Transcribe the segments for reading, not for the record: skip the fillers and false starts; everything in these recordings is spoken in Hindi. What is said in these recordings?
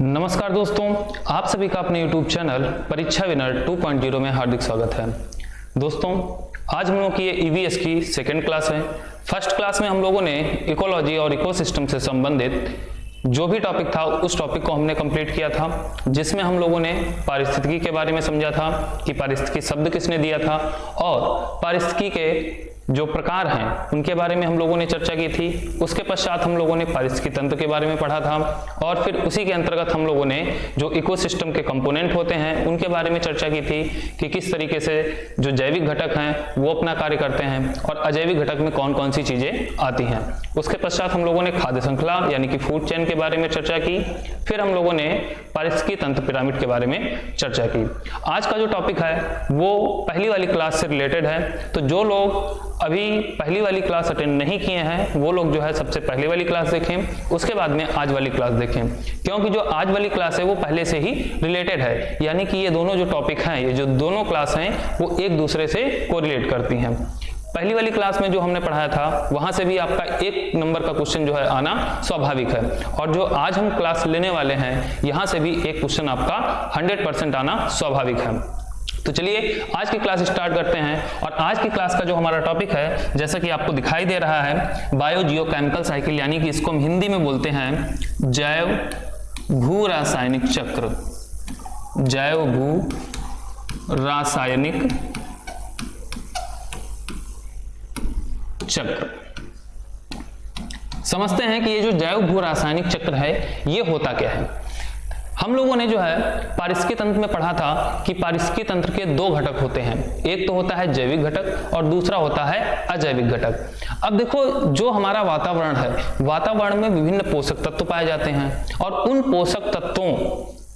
नमस्कार दोस्तों, आप सभी का अपने YouTube चैनल परीक्षा विनर 2.0 में हार्दिक स्वागत है। दोस्तों, आज हम लोग की ये EVS की सेकेंड क्लास है। फर्स्ट क्लास में हम लोगों ने इकोलॉजी और इकोसिस्टम से संबंधित जो भी टॉपिक था उस टॉपिक को हमने कंप्लीट किया था, जिसमें हम लोगों ने पारिस्थितिकी के बारे में समझा था कि पारिस्थितिकी शब्द किसने दिया था और पारिस्थितिकी के जो प्रकार हैं उनके बारे में हम लोगों ने चर्चा की थी। उसके पश्चात हम लोगों ने पारिस्थितिकी तंत्र के बारे में पढ़ा था और फिर उसी के अंतर्गत हम लोगों ने जो इकोसिस्टम के कंपोनेंट होते हैं उनके बारे में चर्चा की थी कि किस तरीके से जो जैविक घटक हैं वो अपना कार्य करते हैं और अजैविक घटक में कौन कौन सी चीजें आती हैं। उसके पश्चात हम लोगों ने खाद्य श्रृंखला यानी कि फूड चेन के बारे में चर्चा की। फिर हम लोगों ने पारिस्थितिकी तंत्र पिरामिड के बारे में चर्चा की। आज का जो टॉपिक है वो पहली वाली क्लास से रिलेटेड है, तो जो लोग अभी पहली वाली क्लास अटेंड नहीं किए हैं वो लोग जो है सबसे पहले वाली क्लास देखें, उसके बाद में आज वाली क्लास देखें, क्योंकि जो आज वाली क्लास है वो पहले से ही रिलेटेड है। यानी कि ये दोनों जो टॉपिक हैं, ये जो दोनों क्लास हैं वो एक दूसरे से कोरिलेट करती हैं। पहली वाली क्लास में जो हमने पढ़ाया था वहां से भी आपका एक नंबर का क्वेश्चन जो है आना स्वाभाविक है, और जो आज हम क्लास लेने वाले हैं यहां से भी एक क्वेश्चन आपका 100% आना स्वाभाविक है। तो चलिए आज की क्लास स्टार्ट करते हैं। और आज की क्लास का जो हमारा टॉपिक है, जैसा कि आपको दिखाई दे रहा है, बायो जियोकेमिकल साइकिल, यानी कि इसको हम हिंदी में बोलते हैं जैव भू रासायनिक चक्र। जैव भू रासायनिक चक्र। समझते हैं कि ये जो जैव भू रासायनिक चक्र है ये होता क्या है। हम लोगों ने जो है पारिस्थितिकी तंत्र में पढ़ा था कि पारिस्थितिकी तंत्र के दो घटक होते हैं, एक तो होता है जैविक घटक और दूसरा होता है अजैविक घटक। अब देखो, जो हमारा वातावरण है, वातावरण में विभिन्न पोषक तत्व पाए जाते हैं और उन पोषक तत्वों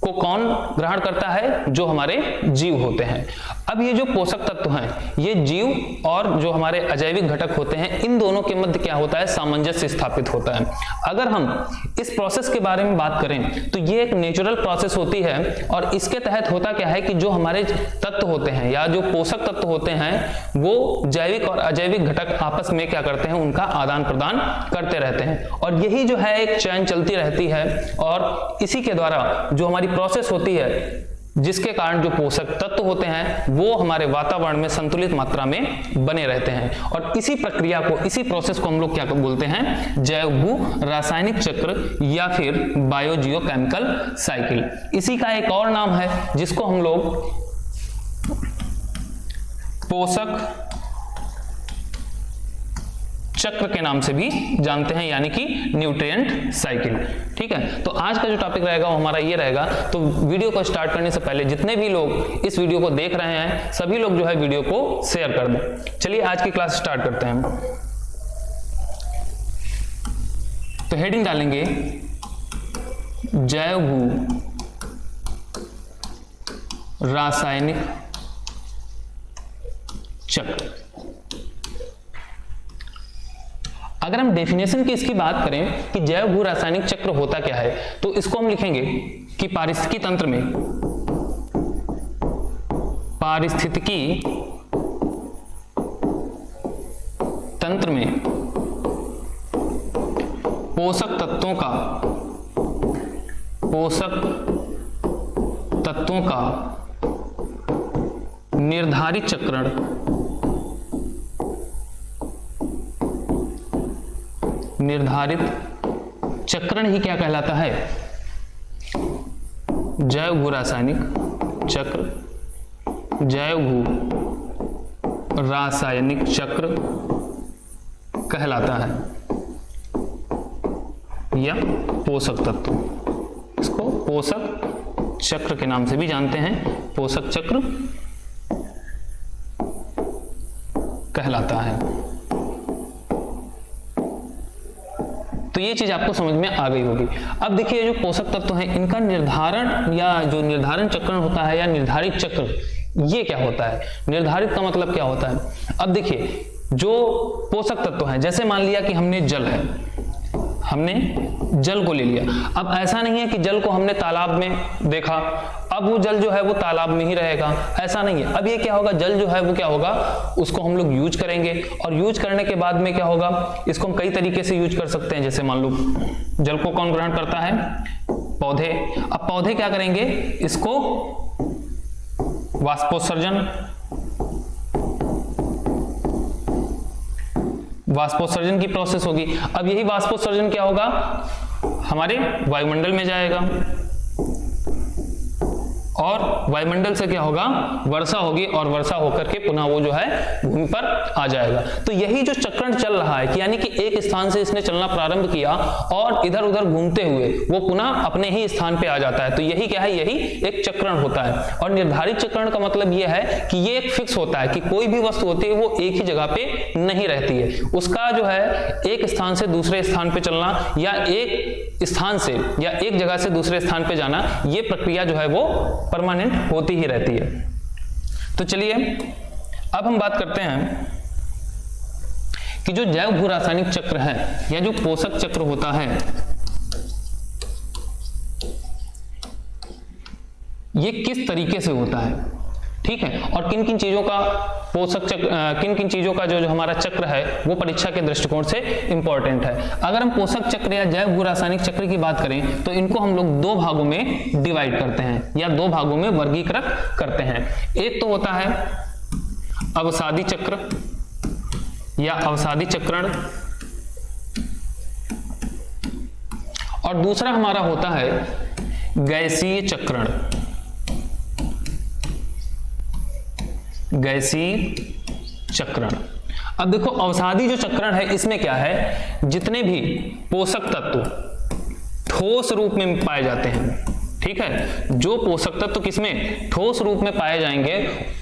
को कौन ग्रहण करता है? जो हमारे जीव होते हैं। अब ये जो पोषक तत्व हैं, ये जीव और जो हमारे अजैविक घटक होते हैं, इन दोनों के मध्य क्या होता है? सामंजस्य स्थापित होता है। अगर हम इस प्रोसेस के बारे में बात करें तो ये एक नेचुरल प्रोसेस होती है और इसके तहत होता क्या है कि जो हमारे तत्व होते हैं या जो पोषक तत्व होते हैं वो जैविक और अजैविक घटक आपस में क्या करते हैं? उनका आदान प्रदान करते रहते हैं और यही जो है एक चैन चलती रहती है और इसी के द्वारा जो हमारी प्रोसेस होती है, जिसके कारण जो पोषक तत्व होते हैं वो हमारे वातावरण में संतुलित मात्रा में बने रहते हैं। और इसी प्रक्रिया को, इसी प्रोसेस को हम लोग क्या बोलते हैं? जैव भू रासायनिक चक्र या फिर बायो जियोकेमिकल साइकिल। इसी का एक और नाम है जिसको हम लोग पोषक चक्र के नाम से भी जानते हैं, यानी कि न्यूट्रिएंट साइकिल। ठीक है, तो आज का जो टॉपिक रहेगा वो हमारा ये रहेगा। तो वीडियो को स्टार्ट करने से पहले जितने भी लोग इस वीडियो को देख रहे हैं सभी लोग जो है वीडियो को शेयर कर दें। चलिए आज की क्लास स्टार्ट करते हैं। तो हेडिंग डालेंगे जैव भू रासायनिक चक्र। अगर हम डेफिनेशन की इसकी बात करें कि जैव भू रासायनिक चक्र होता क्या है, तो इसको हम लिखेंगे कि पारिस्थितिकी तंत्र में पोषक तत्वों का निर्धारित चक्रण ही क्या कहलाता है? जैव भू रासायनिक चक्र, जैव भू रासायनिक चक्र कहलाता है, या पोषक तत्व। इसको पोषक चक्र के नाम से भी जानते हैं, पोषक चक्र कहलाता है। तो ये चीज आपको समझ में आ गई होगी। अब देखिए, जो पोषक तत्व हैं इनका निर्धारण या जो निर्धारण चक्र होता है या निर्धारित चक्र, ये क्या होता है? निर्धारित का मतलब क्या होता है? अब देखिए, जो पोषक तत्व हैं, जैसे मान लिया कि हमने जल को ले लिया। अब ऐसा नहीं है कि जल को हमने तालाब में देखा, अब वो जल जो है वो तालाब में ही रहेगा, ऐसा नहीं है। अब ये क्या होगा, जल जो है वो क्या होगा, उसको हम लोग यूज करेंगे और यूज करने के बाद में क्या होगा, इसको हम कई तरीके से यूज कर सकते हैं। जैसे मान लो जल को कौन ग्रहण करता है, पौधे। अब पौधे क्या करेंगे, इसको वाष्पोत्सर्जन की प्रोसेस होगी। अब यही वाष्पोत्सर्जन क्या होगा, हमारे वायुमंडल में जाएगा और वायुमंडल से क्या होगा, वर्षा होगी और वर्षा होकर के पुनः वो जो है भूमि पर आ जाएगा। तो यही जो चक्रण चल रहा है कि यानी कि एक स्थान से इसने चलना प्रारंभ किया और इधर उधर घूमते हुए वो पुनः अपने ही स्थान पे आ जाता है। तो यही क्या है, यही एक चक्रण होता है। और निर्धारित चक्रण का मतलब यह है कि ये एक फिक्स होता है कि कोई भी वस्तु होती है वो एक ही जगह पे नहीं रहती है, उसका जो है एक स्थान से दूसरे स्थान पे चलना या एक स्थान से या एक जगह से दूसरे स्थान पे जाना, ये प्रक्रिया जो है वो परमानेंट होती ही रहती है। तो चलिए अब हम बात करते हैं कि जो जैव भू रासायनिक चक्र है या जो पोषक चक्र होता है, ये किस तरीके से होता है, ठीक है, और किन किन चीजों का पोषक चक्र, किन किन चीजों का जो हमारा चक्र है वो परीक्षा के दृष्टिकोण से इंपॉर्टेंट है। अगर हम पोषक चक्र या जैव भू रासायनिक चक्र की बात करें तो इनको हम लोग दो भागों में डिवाइड करते हैं या दो भागों में वर्गीकृत करते हैं। एक तो होता है अवसादी चक्र या अवसादी चक्रण, और दूसरा हमारा होता है गैसीय चक्रण। गैसीय चक्रण। अब देखो अवसादी जो चक्रण है इसमें क्या है, जितने भी पोषक तत्व ठोस रूप में पाए जाते हैं, ठीक है, जो पोषक तत्व किसमें ठोस रूप में पाए जाएंगे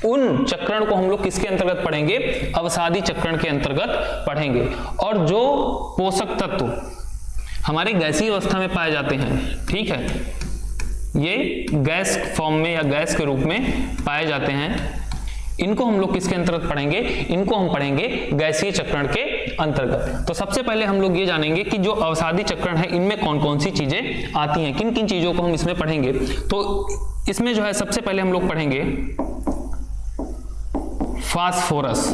उन चक्रण को हम लोग किसके अंतर्गत पढ़ेंगे, अवसादी चक्रण के अंतर्गत पढ़ेंगे। और जो पोषक तत्व हमारे गैसीय अवस्था में पाए जाते हैं, ठीक है, ये गैस फॉर्म में या गैस के रूप में पाए जाते हैं, इनको हम लोग किसके अंतर्गत पढ़ेंगे, इनको हम पढ़ेंगे गैसीय चक्रण के अंतर्गत। तो सबसे पहले हम लोग ये जानेंगे कि जो अवसादी चक्रण है इनमें कौन कौन सी चीजें आती हैं, किन किन चीजों को हम इसमें पढ़ेंगे। तो इसमें जो है सबसे पहले हम लोग पढ़ेंगे फास्फोरस,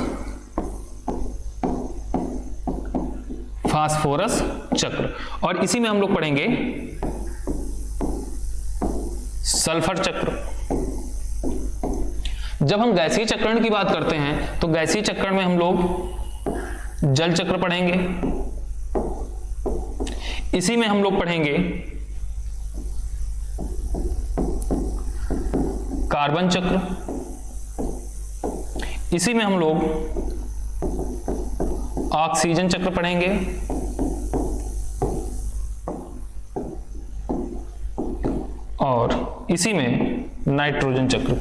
फास्फोरस चक्र, और इसी में हम लोग पढ़ेंगे सल्फर चक्र। जब हम गैसीय चक्रण की बात करते हैं तो गैसीय चक्रण में हम लोग जल चक्र पढ़ेंगे, इसी में हम लोग पढ़ेंगे कार्बन चक्र, इसी में हम लोग ऑक्सीजन चक्र पढ़ेंगे, और इसी में नाइट्रोजन चक्र,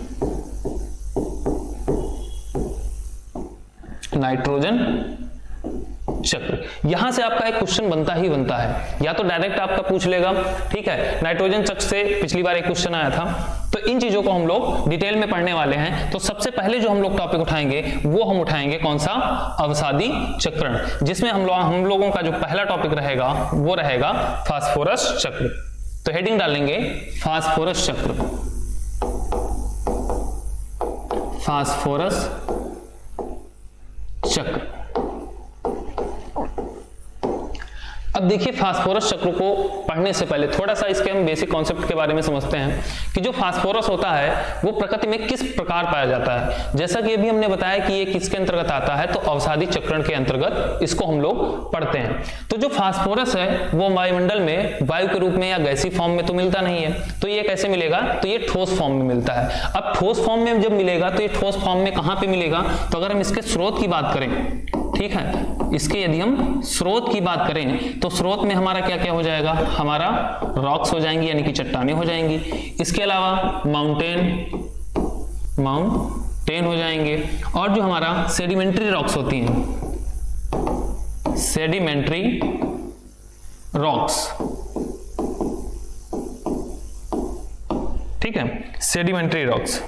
नाइट्रोजन चक्र। यहां से आपका एक क्वेश्चन बनता ही बनता है, या तो डायरेक्ट आपका पूछ लेगा, ठीक है, नाइट्रोजन चक्र से पिछली बार एक क्वेश्चन आया था। तो इन चीजों को हम लोग डिटेल में पढ़ने वाले हैं। तो सबसे पहले जो हम लोग टॉपिक उठाएंगे वो हम उठाएंगे कौन सा, अवसादी चक्रण, जिसमें हम लोगों का जो पहला टॉपिक रहेगा वो रहेगा फास्फोरस चक्र। तो हेडिंग डालेंगे फास्फोरस चक्र, फास्फोरस चक्र। अब देखिए फास्फोरस चक्र को पढ़ने से पहले थोड़ा सा इसके हम बेसिक कॉन्सेप्ट के बारे में समझते हैं कि जो फास्फोरस होता है वो प्रकृति में किस प्रकार पाया जाता है। जैसा कि अभी हमने बताया कि ये किसके अंतर्गत आता है, तो अवसादी चक्रण के अंतर्गत इसको हम लोग पढ़ते हैं। तो जो फास्फोरस है वो वायुमंडल में वायु के रूप में या गैसीय फॉर्म में तो मिलता नहीं है, तो ये कैसे मिलेगा, तो ये ठोस फॉर्म में मिलता है। अब ठोस फॉर्म में जब मिलेगा तो ये ठोस फॉर्म में कहां पे मिलेगा, तो अगर हम इसके स्रोत की बात करें, ठीक है, इसके यदि हम स्रोत की बात करें तो स्रोत में हमारा क्या क्या हो जाएगा, हमारा रॉक्स हो जाएंगी यानी कि चट्टानें हो जाएंगी। इसके अलावा माउंटेन हो जाएंगे, और जो हमारा सेडिमेंट्री रॉक्स होती हैं, सेडिमेंट्री रॉक्स, ठीक है, सेडिमेंट्री रॉक्स।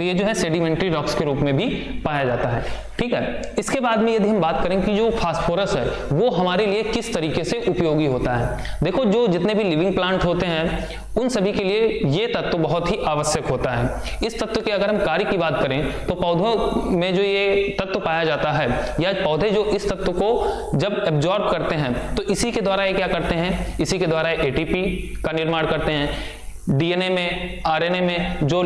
तो ये जो है सेडिमेंट्री रॉक्स के रूप में भी पाया जाता है। ठीक है, इसके बाद में यदि हम बात करें कि जो फास्फोरस है वो हमारे लिए किस तरीके से उपयोगी होता है। देखो, जो जितने भी लिविंग प्लांट होते हैं उन सभी के लिए ये तत्व बहुत ही आवश्यक होता है। इस तत्व के अगर हम कार्य की बात करें तो पौधों में जो ये तत्व पाया जाता है या पौधे जो इस तत्व को जब एब्जॉर्ब करते हैं तो इसी के द्वारा ये क्या करते हैं, इसी के द्वारा एटीपी का निर्माण करते हैं। डीएनए में, आरएनए में जो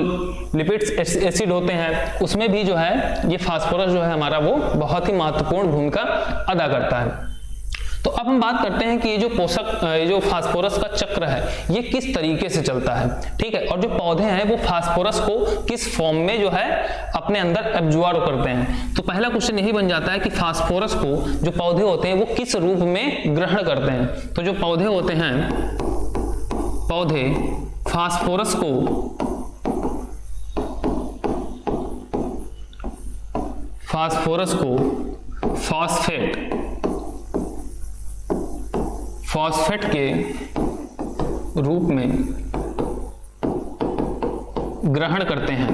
लिपिड्स एसिड होते हैं उसमें भी जो है ये फास्फोरस जो है हमारा वो बहुत ही महत्वपूर्ण भूमिका अदा करता है। तो अब हम बात करते हैं कि ये जो पोषक, ये जो फास्फोरस का चक्र है ये किस तरीके से चलता है। ठीक है, और जो पौधे हैं वो फास्फोरस को किस फॉर्म में जो है अपने अंदर एब्जॉर्ब करते हैं। तो पहला क्वेश्चन यही बन जाता है कि फास्फोरस को जो पौधे होते हैं वो किस रूप में ग्रहण करते हैं। तो जो पौधे होते हैं, पौधे फास्फोरस को फॉस्फेट के रूप में ग्रहण करते हैं,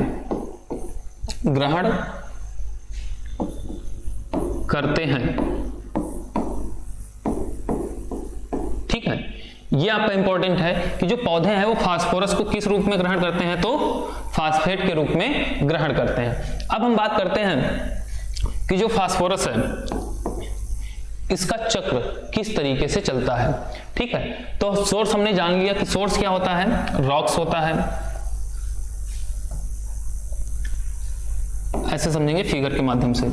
ठीक है, ये आपका इंपॉर्टेंट है कि जो पौधे हैं वो फास्फोरस को किस रूप में ग्रहण करते हैं, तो फास्फेट के रूप में ग्रहण करते हैं। अब हम बात करते हैं कि जो फास्फोरस है इसका चक्र किस तरीके से चलता है। ठीक है, तो सोर्स हमने जान लिया कि सोर्स क्या होता है, रॉक्स होता है। ऐसे समझेंगे फिगर के माध्यम से।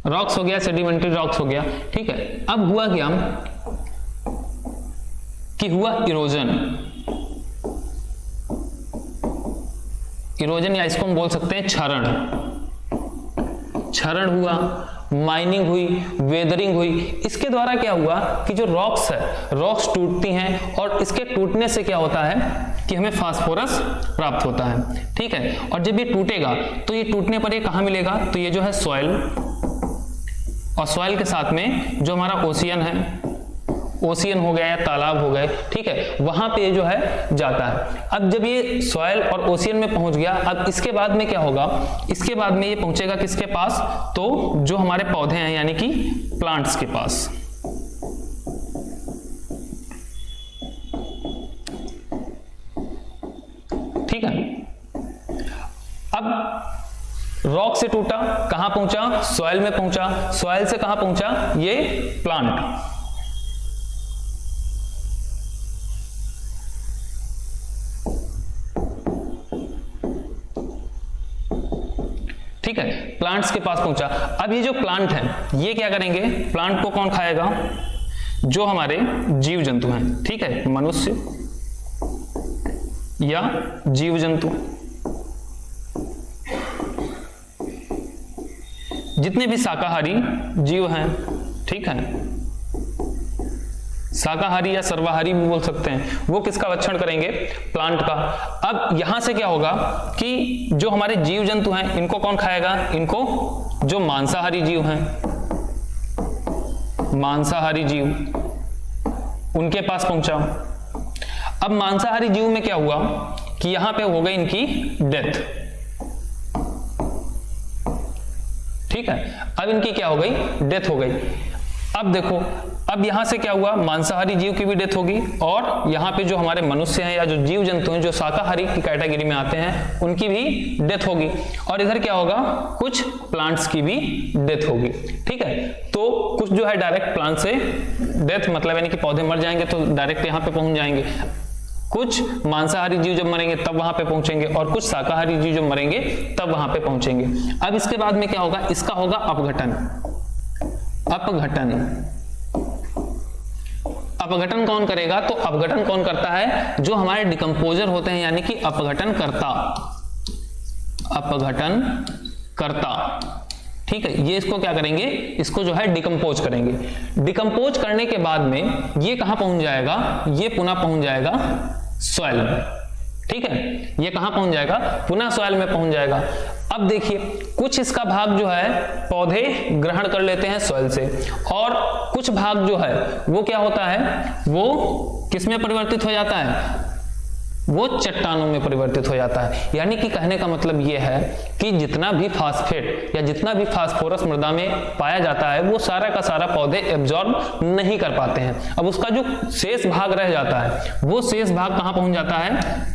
रॉक्स हो गया, सेडिमेंट्री रॉक्स हो गया। ठीक है, अब हुआ क्या कि हुआ इरोजन या इसको हम बोल सकते हैं क्षरण हुआ, माइनिंग हुई, वेदरिंग हुई। इसके द्वारा क्या हुआ कि जो रॉक्स है, रॉक्स टूटती हैं और इसके टूटने से क्या होता है कि हमें फास्फोरस प्राप्त होता है। ठीक है, और जब ये टूटेगा तो ये टूटने पर ये कहाँ मिलेगा, तो ये जो है सॉइल, और सॉइल के साथ में जो हमारा ओशियन है, ओशियन हो गया या तालाब हो गए, ठीक है, वहां पे जो है जाता है। अब जब ये सॉइल और ओशियन में पहुंच गया, अब इसके बाद में क्या होगा, इसके बाद में ये पहुंचेगा किसके पास, तो जो हमारे पौधे हैं यानी कि प्लांट्स के पास। ठीक है, अब रॉक से टूटा, कहां पहुंचा, सॉइल में पहुंचा, सॉइल से कहां पहुंचा, ये प्लांट। ठीक है, प्लांट्स के पास पहुंचा। अब ये जो प्लांट है ये क्या करेंगे, प्लांट को कौन खाएगा, जो हमारे जीव जंतु हैं। ठीक है, मनुष्य या जीव जंतु, जितने भी शाकाहारी जीव हैं। ठीक है, शाकाहारी या सर्वाहारी भी बोल सकते हैं, वो किसका भक्षण करेंगे, प्लांट का। अब यहां से क्या होगा कि जो हमारे जीव जंतु हैं इनको कौन खाएगा, इनको जो मांसाहारी जीव हैं, मांसाहारी जीव, उनके पास पहुंचा। अब मांसाहारी जीव में क्या हुआ कि यहां पे हो गई इनकी डेथ। ठीक है, अब इनकी क्या हो गई, डेथ हो गई। अब देखो, अब यहां से क्या हुआ, मांसाहारी जीव की भी डेथ होगी, और यहां पे जो हमारे मनुष्य हैं या जो जीव जंतु हैं जो शाकाहारी की कैटेगरी में आते हैं उनकी भी डेथ होगी, और इधर क्या होगा, कुछ प्लांट्स की भी डेथ होगी। ठीक है, तो कुछ जो है डायरेक्ट प्लांट से डेथ, मतलब यानी कि पौधे मर जाएंगे तो डायरेक्ट यहां पे पहुंच जाएंगे, कुछ मांसाहारी जीव जब मरेंगे तब वहां पे पहुंचेंगे, और कुछ शाकाहारी जीव जब मरेंगे तब वहां पे पहुंचेंगे। अब इसके बाद में क्या होगा, इसका होगा अपघटन। अपघटन कौन करेगा, तो अपघटन कौन करता है, जो हमारे डिकम्पोजर होते हैं यानी कि अपघटन करता। ठीक है, ये इसको क्या करेंगे, इसको जो है डिकम्पोज करेंगे। डिकम्पोज करने के बाद में ये कहां पहुंच जाएगा, ये पुनः पहुंच जाएगा सॉइल में। ठीक है, ये कहां पहुंच जाएगा, पुनः सॉइल में पहुंच जाएगा। अब देखिए कुछ इसका भाग जो है पौधे ग्रहण कर लेते हैं सॉइल से, और कुछ भाग जो है वो क्या होता है, वो किस में परिवर्तित हो जाता है, वो चट्टानों में परिवर्तित हो जाता है। यानी कि कहने का मतलब ये है कि जितना भी फास्फेट या जितना भी फास्फोरस मृदा में पाया जाता है वो सारा का सारा पौधे एब्जॉर्ब नहीं कर पाते हैं। अब उसका जो शेष भाग रह जाता है वो शेष भाग कहां पहुंच जाता है,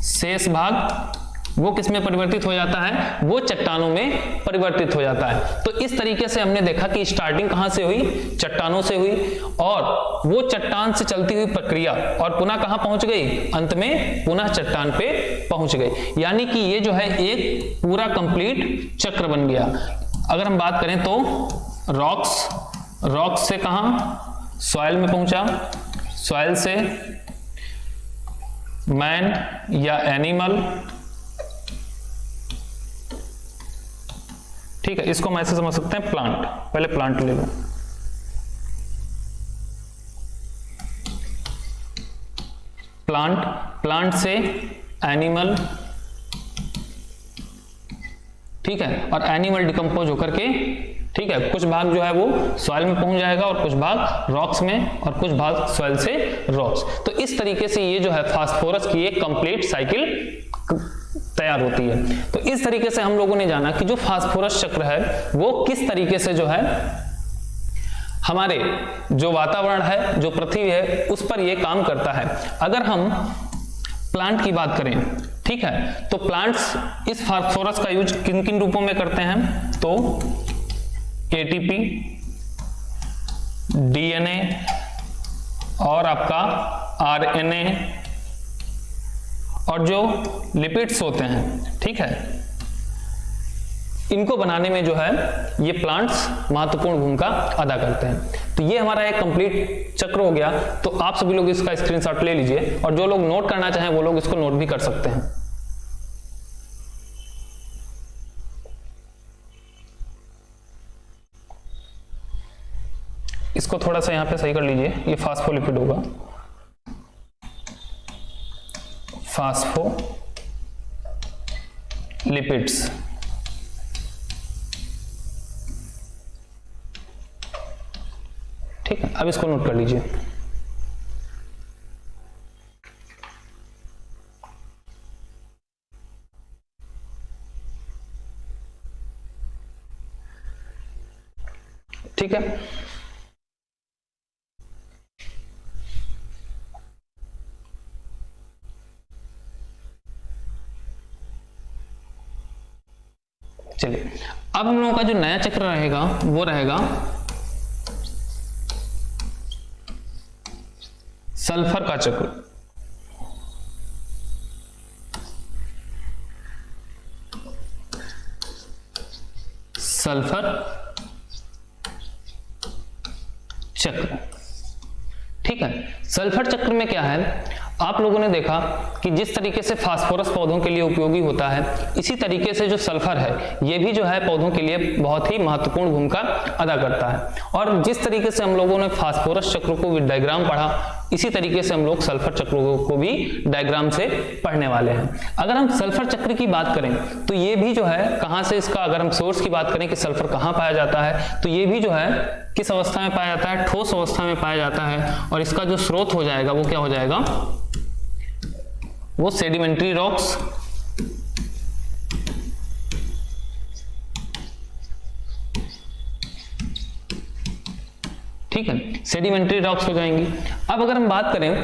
शेष भाग वो किस में परिवर्तित हो जाता है, वो चट्टानों में परिवर्तित हो जाता है। तो इस तरीके से हमने देखा कि स्टार्टिंग कहां से हुई, चट्टानों से हुई, और वो चट्टान से चलती हुई प्रक्रिया और पुनः कहां पहुंच गई, अंत में पुनः चट्टान पे पहुंच गई। यानी कि ये जो है एक पूरा कंप्लीट चक्र बन गया। अगर हम बात करें तो रॉक्स से कहां, सॉइल में पहुंचा, सॉइल से मैन या एनिमल, ठीक है, इसको हम ऐसे समझ सकते हैं प्लांट। पहले प्लांट ले लो, प्लांट से एनिमल, ठीक है, और एनिमल डिकम्पोज होकर के, ठीक है, कुछ भाग जो है वो सॉइल में पहुंच जाएगा और कुछ भाग रॉक्स में और कुछ भाग सॉइल से रॉक्स। तो इस तरीके से ये जो है फास्फोरस की एक कंप्लीट साइकिल तैयार होती है। तो इस तरीके से हम लोगों ने जाना कि जो फास्फोरस चक्र है वो किस तरीके से जो है हमारे जो वातावरण है, जो पृथ्वी है, उस पर ये काम करता है। अगर हम प्लांट की बात करें, ठीक है, तो प्लांट्स इस फास्फोरस का यूज किन किन रूपों में करते हैं, तो एटीपी, डीएनए और आपका आरएनए और जो लिपिड्स होते हैं, ठीक है, इनको बनाने में जो है ये प्लांट्स महत्वपूर्ण भूमिका अदा करते हैं। तो ये हमारा एक कंप्लीट चक्र हो गया। तो आप सभी लोग इसका स्क्रीनशॉट ले लीजिए, और जो लोग नोट करना चाहें वो लोग इसको नोट भी कर सकते हैं। इसको थोड़ा सा यहां पे सही कर लीजिए, ये फास्फोलिपिड होगा, फास्फोलिपिड्स, ठीक है। अब इसको नोट कर लीजिए। ठीक है, चलिए अब हम लोगों का जो नया चक्र रहेगा वो रहेगा सल्फर का चक्र। सल्फर चक्र, ठीक है। सल्फर चक्र में क्या है, आप लोगों ने देखा कि जिस तरीके से फास्फोरस पौधों के लिए उपयोगी होता है, इसी तरीके से जो सल्फर है ये भी जो है पौधों के लिए बहुत ही महत्वपूर्ण भूमिका अदा करता है। और जिस तरीके से हम लोगों ने फास्फोरस चक्र को भी डायग्राम पढ़ा, इसी तरीके से हम लोग सल्फर चक्र को भी डायग्राम से पढ़ने वाले हैं। अगर हम सल्फर चक्र की बात करें तो ये भी जो है कहां से, इसका अगर हम सोर्स की बात करें कि सल्फर कहां पाया जाता है, तो ये भी जो है किस अवस्था में पाया जाता है, ठोस अवस्था में पाया जाता है। और इसका जो स्रोत हो जाएगा वो क्या हो जाएगा, वो सेडिमेंट्री रॉक्स, ठीक है, सेडिमेंट्री रॉक्स हो जाएंगी। अब अगर हम बात करें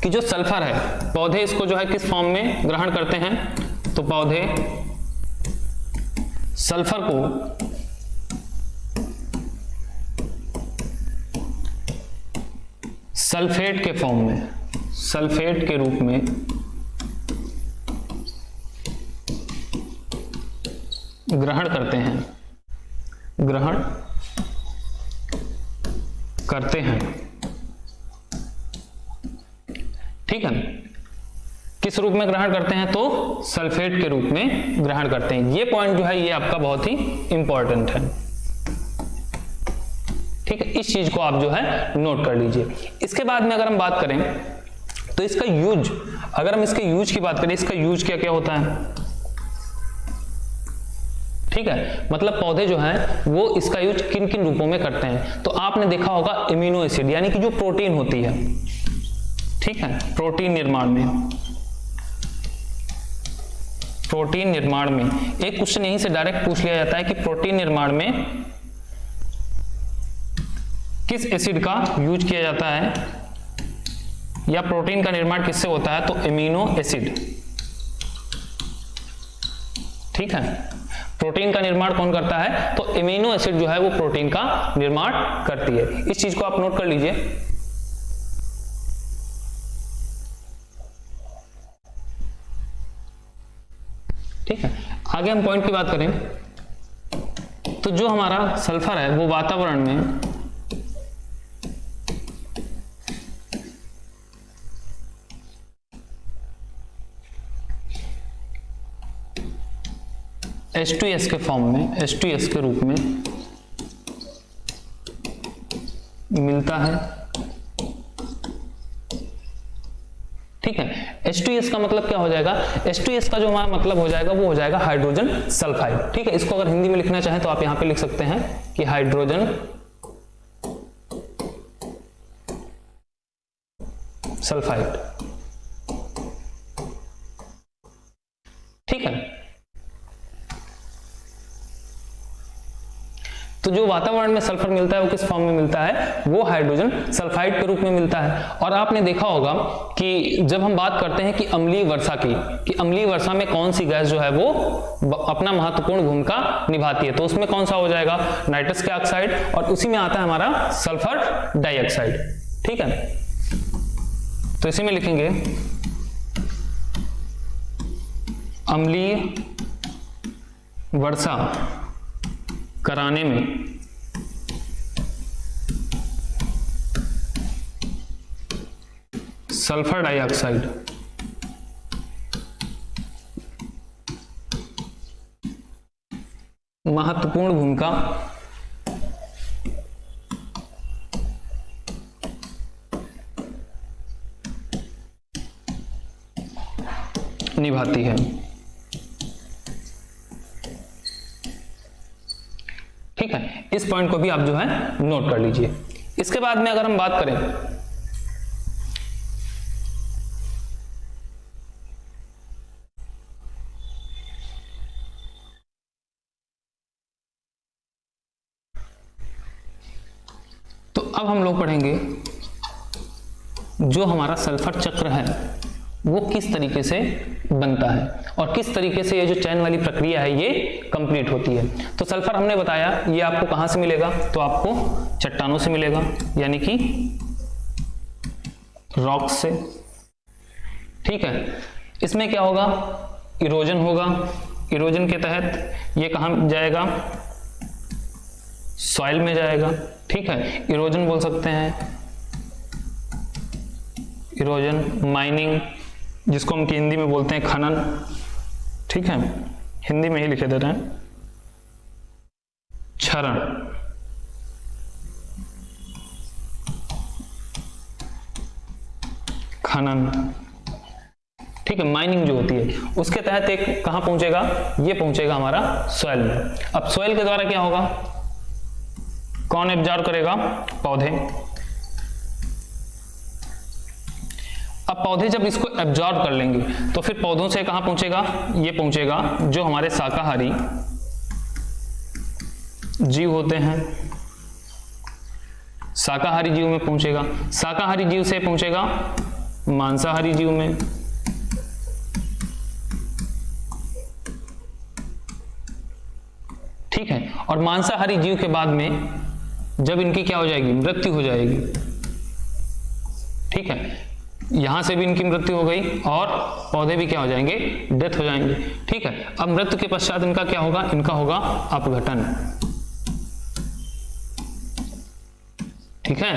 कि जो सल्फर है, पौधे इसको जो है किस फॉर्म में ग्रहण करते हैं, तो पौधे सल्फर को सल्फेट के फॉर्म में, सल्फेट के रूप में ग्रहण करते हैं, ग्रहण करते हैं, ठीक है। किस रूप में ग्रहण करते हैं, तो सल्फेट के रूप में ग्रहण करते हैं। ये पॉइंट जो है ये आपका बहुत ही इंपॉर्टेंट है, ठीक है। इस चीज को आप जो है नोट कर लीजिए। इसके बाद में अगर हम बात करें तो इसका यूज, अगर हम इसके यूज की बात करें, इसका यूज क्या क्या होता है, ठीक है, मतलब पौधे जो हैं वो इसका यूज किन किन रूपों में करते हैं। तो आपने देखा होगा एमिनो एसिड यानी कि जो प्रोटीन होती है, ठीक है, प्रोटीन निर्माण में, प्रोटीन निर्माण में एक क्वेश्चन यहीं से डायरेक्ट पूछ लिया जाता है कि प्रोटीन निर्माण में किस एसिड का यूज किया जाता है, या प्रोटीन का निर्माण किससे होता है, तो एमिनो एसिड। ठीक है, प्रोटीन का निर्माण कौन करता है, तो एमिनो एसिड जो है वो प्रोटीन का निर्माण करती है। इस चीज को आप नोट कर लीजिए। ठीक है, आगे हम पॉइंट की बात करें तो जो हमारा सल्फर है वो वातावरण में H2S के फॉर्म में, H2S के रूप में मिलता है। ठीक है, H2S का मतलब क्या हो जाएगा, H2S का जो हमारा मतलब हो जाएगा वो हो जाएगा हाइड्रोजन सल्फाइड। ठीक है, इसको अगर हिंदी में लिखना चाहें तो आप यहां पे लिख सकते हैं कि हाइड्रोजन सल्फाइड। ठीक है, तो जो वातावरण में सल्फर मिलता है वो किस फॉर्म में मिलता है, वो हाइड्रोजन सल्फाइड के रूप में मिलता है। और आपने देखा होगा कि जब हम बात करते हैं कि अम्लीय वर्षा की, कि अम्लीय वर्षा में कौन सी गैस जो है वो अपना महत्वपूर्ण भूमिका निभाती है, तो उसमें कौन सा हो जाएगा, नाइट्रस के ऑक्साइड, और उसी में आता है हमारा सल्फर डाइऑक्साइड। ठीक है, तो इसी में लिखेंगे अम्लीय वर्षा कराने में सल्फर डाइऑक्साइड महत्वपूर्ण भूमिका निभाती है। ठीक है, इस पॉइंट को भी आप जो है नोट कर लीजिए। इसके बाद में अगर हम बात करें तो अब हम लोग पढ़ेंगे जो हमारा सल्फर चक्र है वो किस तरीके से बनता है और किस तरीके से ये जो चैन वाली प्रक्रिया है ये कंप्लीट होती है। तो सल्फर हमने बताया ये आपको कहां से मिलेगा, तो आपको चट्टानों से मिलेगा, यानी कि रॉक्स से। ठीक है, इसमें क्या होगा, इरोजन होगा। इरोजन के तहत ये कहां जाएगा, सॉइल में जाएगा। ठीक है, इरोजन बोल सकते हैं, इरोजन, माइनिंग जिसको हम हिंदी में बोलते हैं खनन। ठीक है, हिंदी में ही लिखे दे रहे हैं, क्षरण। खनन। ठीक है, माइनिंग जो होती है उसके तहत एक कहां पहुंचेगा, ये पहुंचेगा हमारा सॉइल में। अब सॉइल के द्वारा क्या होगा, कौन एब्जॉर्ब करेगा, पौधे। अब पौधे जब इसको एब्जॉर्ब कर लेंगे तो फिर पौधों से कहां पहुंचेगा, ये पहुंचेगा जो हमारे शाकाहारी जीव होते हैं, शाकाहारी जीव में पहुंचेगा। शाकाहारी जीव से पहुंचेगा मांसाहारी जीव में। ठीक है, और मांसाहारी जीव के बाद में जब इनकी क्या हो जाएगी, मृत्यु हो जाएगी। ठीक है, यहां से भी इनकी मृत्यु हो गई और पौधे भी क्या हो जाएंगे, डेथ हो जाएंगे। ठीक है, अब मृत्यु के पश्चात इनका क्या होगा, इनका होगा अपघटन। ठीक है,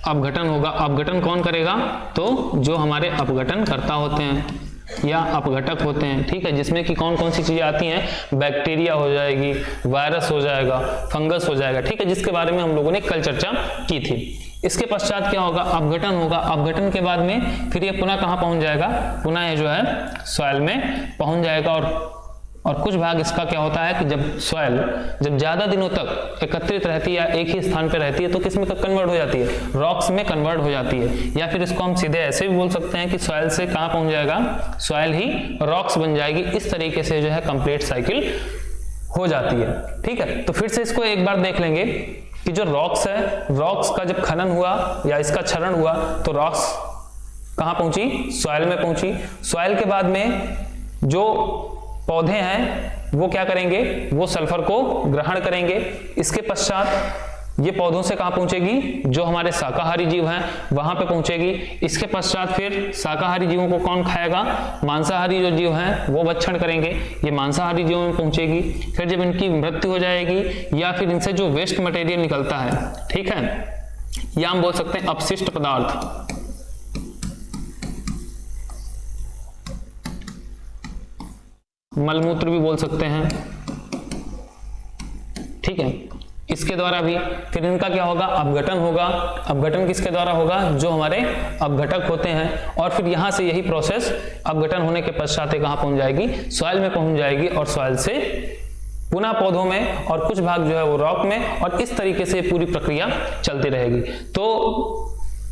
अपघटन होगा। अपघटन कौन करेगा, तो जो हमारे अपघटन कर्ता होते हैं या अपघटक होते हैं। ठीक है, जिसमें कि कौन कौन सी चीजें आती हैं, बैक्टीरिया हो जाएगी, वायरस हो जाएगा, फंगस हो जाएगा। ठीक है, जिसके बारे में हम लोगों ने कल चर्चा की थी। इसके पश्चात क्या होगा, अपघटन होगा। अपघटन के बाद में फिर ये पुनः कहां पहुंच जाएगा, पुनः ये जो है सॉइल में पहुंच जाएगा और और कुछ भाग इसका क्या होता है कि जब सॉइल जब ज़्यादा दिनों तक एकत्रित रहती है या एक ही स्थान पर रहती है तो किस में कन्वर्ट हो जाती है, रॉक्स में कन्वर्ट हो जाती है। या फिर इसको हम सीधे ऐसे भी बोल सकते हैं कि सॉइल से कहाँ पहुँच जाएगा, सॉइल ही रॉक्स बन जाएगी। इस तरीके से जो है कंप्लीट साइकिल हो जाती है। ठीक है, तो फिर से इसको एक बार देख लेंगे कि जो रॉक्स है, रॉक्स का जब खनन हुआ या इसका क्षरण हुआ तो रॉक्स कहाँ पहुंची, सॉइल में पहुंची। सॉइल के बाद में जो पौधे हैं वो क्या करेंगे, वो सल्फर को ग्रहण करेंगे। इसके पश्चात ये पौधों से कहाँ पहुंचेगी, जो हमारे शाकाहारी जीव हैं वहां पे पहुंचेगी। इसके पश्चात फिर शाकाहारी जीवों को कौन खाएगा, मांसाहारी जो जीव हैं वो भक्षण करेंगे, ये मांसाहारी जीवों में पहुंचेगी। फिर जब इनकी मृत्यु हो जाएगी या फिर इनसे जो वेस्ट मटेरियल निकलता है, ठीक है, या हम बोल सकते हैं अपशिष्ट पदार्थ, मलमूत्र भी बोल सकते हैं, ठीक है, इसके द्वारा भी फिर इनका क्या होगा, अपघटन होगा। अपघटन किसके द्वारा होगा, जो हमारे अपघटक होते हैं। और फिर यहां से यही प्रोसेस अपघटन होने के पश्चात कहां पहुंच जाएगी, सॉइल में पहुंच जाएगी और सॉइल से पुनः पौधों में और कुछ भाग जो है वो रॉक में, और इस तरीके से पूरी प्रक्रिया चलती रहेगी। तो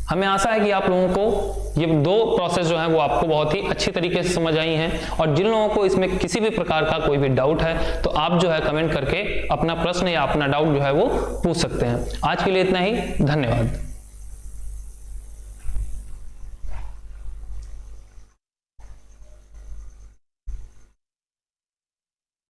हमें आशा है कि आप लोगों को ये दो प्रोसेस जो है वो आपको बहुत ही अच्छी तरीके से समझ आई हैं। और जिन लोगों को इसमें किसी भी प्रकार का कोई भी डाउट है तो आप जो है कमेंट करके अपना प्रश्न या अपना डाउट जो है वो पूछ सकते हैं। आज के लिए इतना ही, धन्यवाद।